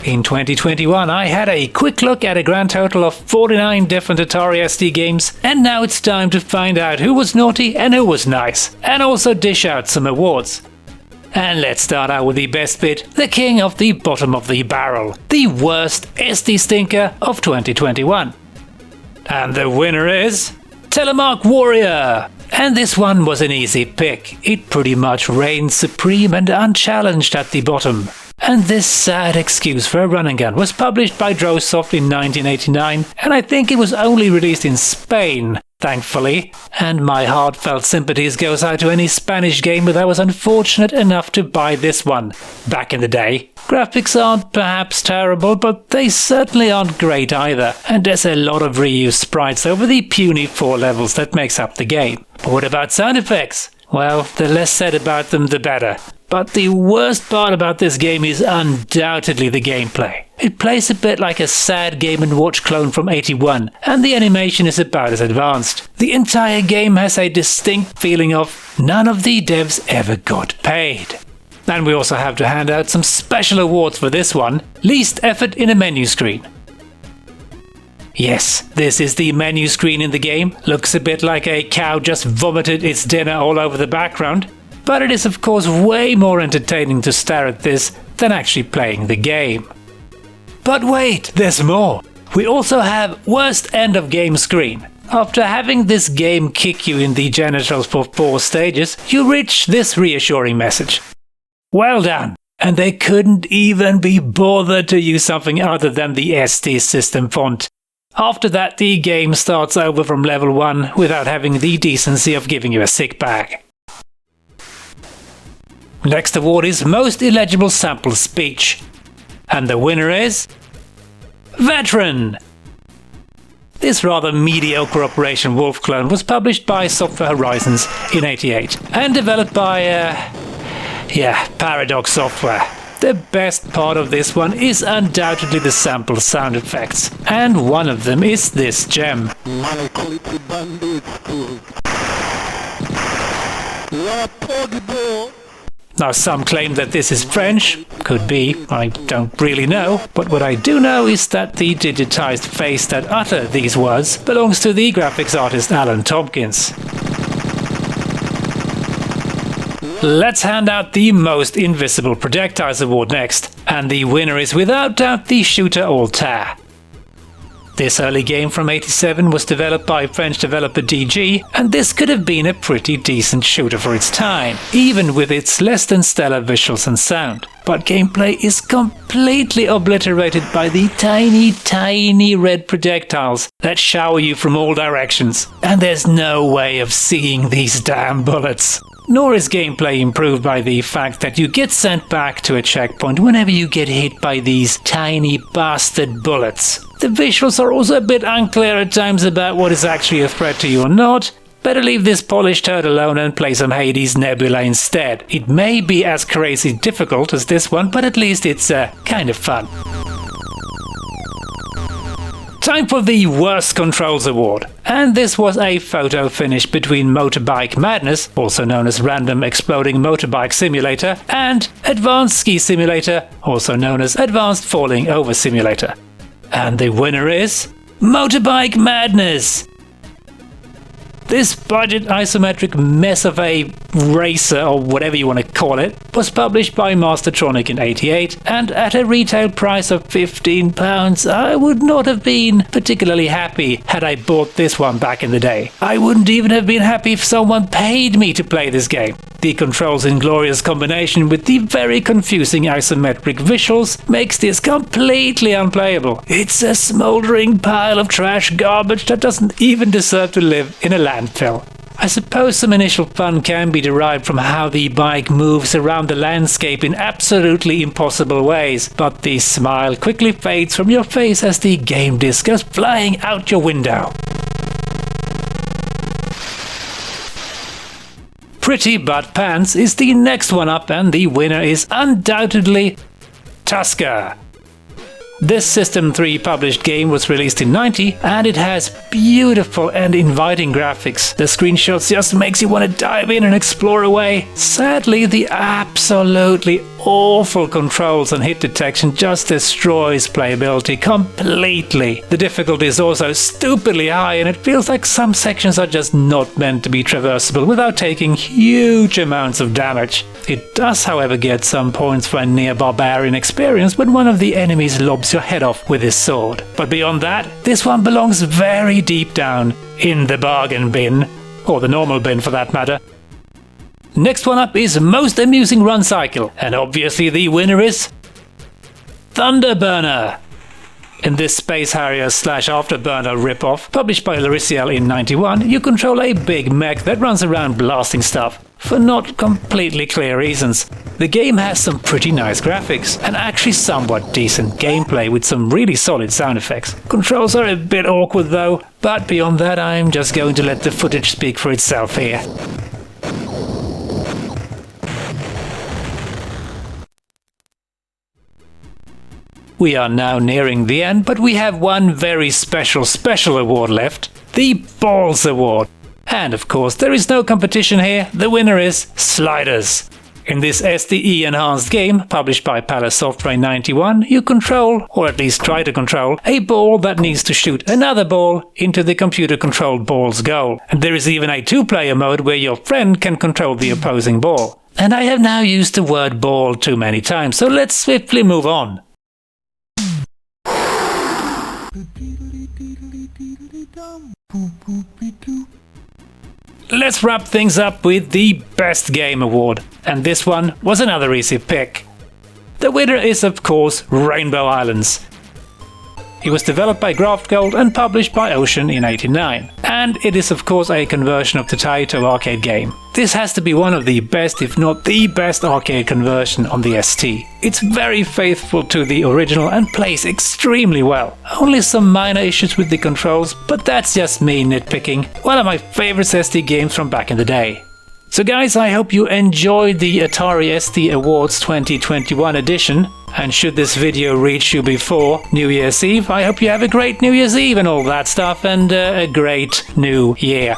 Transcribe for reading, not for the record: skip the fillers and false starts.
In 2021, I had a quick look at a grand total of 49 different Atari ST games, and now it's time to find out who was naughty and who was nice, and also dish out some awards. And let's start out with the best bit, the king of the bottom of the barrel, the worst ST stinker of 2021. And the winner is Telemark Warrior! And this one was an easy pick. It pretty much reigned supreme and unchallenged at the bottom. And this sad excuse for a run and gun was published by Drosoft in 1989, and I think it was only released in Spain, thankfully. And my heartfelt sympathies goes out to any Spanish gamer that was unfortunate enough to buy this one back in the day. Graphics aren't perhaps terrible, but they certainly aren't great either, and there's a lot of reused sprites over the puny 4 levels that makes up the game. But what about sound effects? Well, the less said about them the better. But the worst part about this game is undoubtedly the gameplay. It plays a bit like a sad Game & Watch clone from '81, and the animation is about as advanced. The entire game has a distinct feeling of none of the devs ever got paid. And we also have to hand out some special awards for this one, least effort in a menu screen. Yes, this is the menu screen in the game. Looks a bit like a cow just vomited its dinner all over the background. But it is of course way more entertaining to stare at this than actually playing the game. But wait, there's more! We also have worst end of game screen. After having this game kick you in the genitals for 4 stages, you reach this reassuring message. Well done! And they couldn't even be bothered to use something other than the ST system font. After that, the game starts over from level 1 without having the decency of giving you a sick bag. Next award is Most Illegible Sample Speech. And the winner is Veteran! This rather mediocre Operation Wolf clone was published by Software Horizons in '88 and developed by, Paradox Software. The best part of this one is undoubtedly the sample sound effects, and one of them is this gem. Now some claim that this is French, could be, I don't really know, but what I do know is that the digitized face that uttered these words belongs to the graphics artist Alan Tompkins. Let's hand out the Most Invisible Projectiles award next, and the winner is without doubt the shooter Altair. This early game from '87 was developed by French developer DG, and this could have been a pretty decent shooter for its time, even with its less than stellar visuals and sound. But gameplay is completely obliterated by the tiny red projectiles that shower you from all directions, and there's no way of seeing these damn bullets. Nor is gameplay improved by the fact that you get sent back to a checkpoint whenever you get hit by these tiny bastard bullets. The visuals are also a bit unclear at times about what is actually a threat to you or not. Better leave this polished turd alone and play some Hades Nebula instead. It may be as crazy difficult as this one, but at least it's kind of fun. Time for the Worst Controls Award, and this was a photo finish between Motorbike Madness, also known as Random Exploding Motorbike Simulator, and Advanced Ski Simulator, also known as Advanced Falling Over Simulator. And the winner is Motorbike Madness! This budget isometric mess of a racer, or whatever you want to call it, was published by Mastertronic in '88, and at a retail price of £15, I would not have been particularly happy had I bought this one back in the day. I wouldn't even have been happy if someone paid me to play this game. The controls in glorious combination with the very confusing isometric visuals makes this completely unplayable. It's a smoldering pile of trash garbage that doesn't even deserve to live in a landfill. I suppose some initial fun can be derived from how the bike moves around the landscape in absolutely impossible ways, but the smile quickly fades from your face as the game disc goes flying out your window. Pretty Butt Pants is the next one up, and the winner is undoubtedly Tusker. This System 3 published game was released in '90, and it has beautiful and inviting graphics. The screenshots just makes you want to dive in and explore away. Sadly, the absolutely awful controls and hit detection just destroys playability completely. The difficulty is also stupidly high, and it feels like some sections are just not meant to be traversable without taking huge amounts of damage. It does, however, get some points for a near barbarian experience when one of the enemies lobs your head off with his sword. But beyond that, this one belongs very deep down in the bargain bin, or the normal bin for that matter. Next one up is Most Amusing Run Cycle, and obviously the winner is Thunderburner. In this Space Harrier / Afterburner ripoff, published by Lariciel in '91, you control a big mech that runs around blasting stuff, for not completely clear reasons. The game has some pretty nice graphics, and actually somewhat decent gameplay with some really solid sound effects. Controls are a bit awkward though, but beyond that I'm just going to let the footage speak for itself here. We are now nearing the end, but we have one very special award left, the Balls Award. And of course there is no competition here, the winner is Sliders. In this SDE enhanced game, published by Palace Software in '91, you control, or at least try to control, a ball that needs to shoot another ball into the computer-controlled ball's goal. And there is even a two-player mode where your friend can control the opposing ball. And I have now used the word ball too many times, so let's swiftly move on. Let's wrap things up with the Best Game Award, and this one was another easy pick. The winner is of course Rainbow Islands. It was developed by Graftgold and published by Ocean in '89, and it is of course a conversion of the Taito arcade game. This has to be one of the best, if not the best, arcade conversion on the ST. It's very faithful to the original and plays extremely well. Only some minor issues with the controls, but that's just me nitpicking. One of my favorite ST games from back in the day. So guys, I hope you enjoyed the Atari ST Awards 2021 edition, and should this video reach you before New Year's Eve, I hope you have a great New Year's Eve and all that stuff, and a great new year.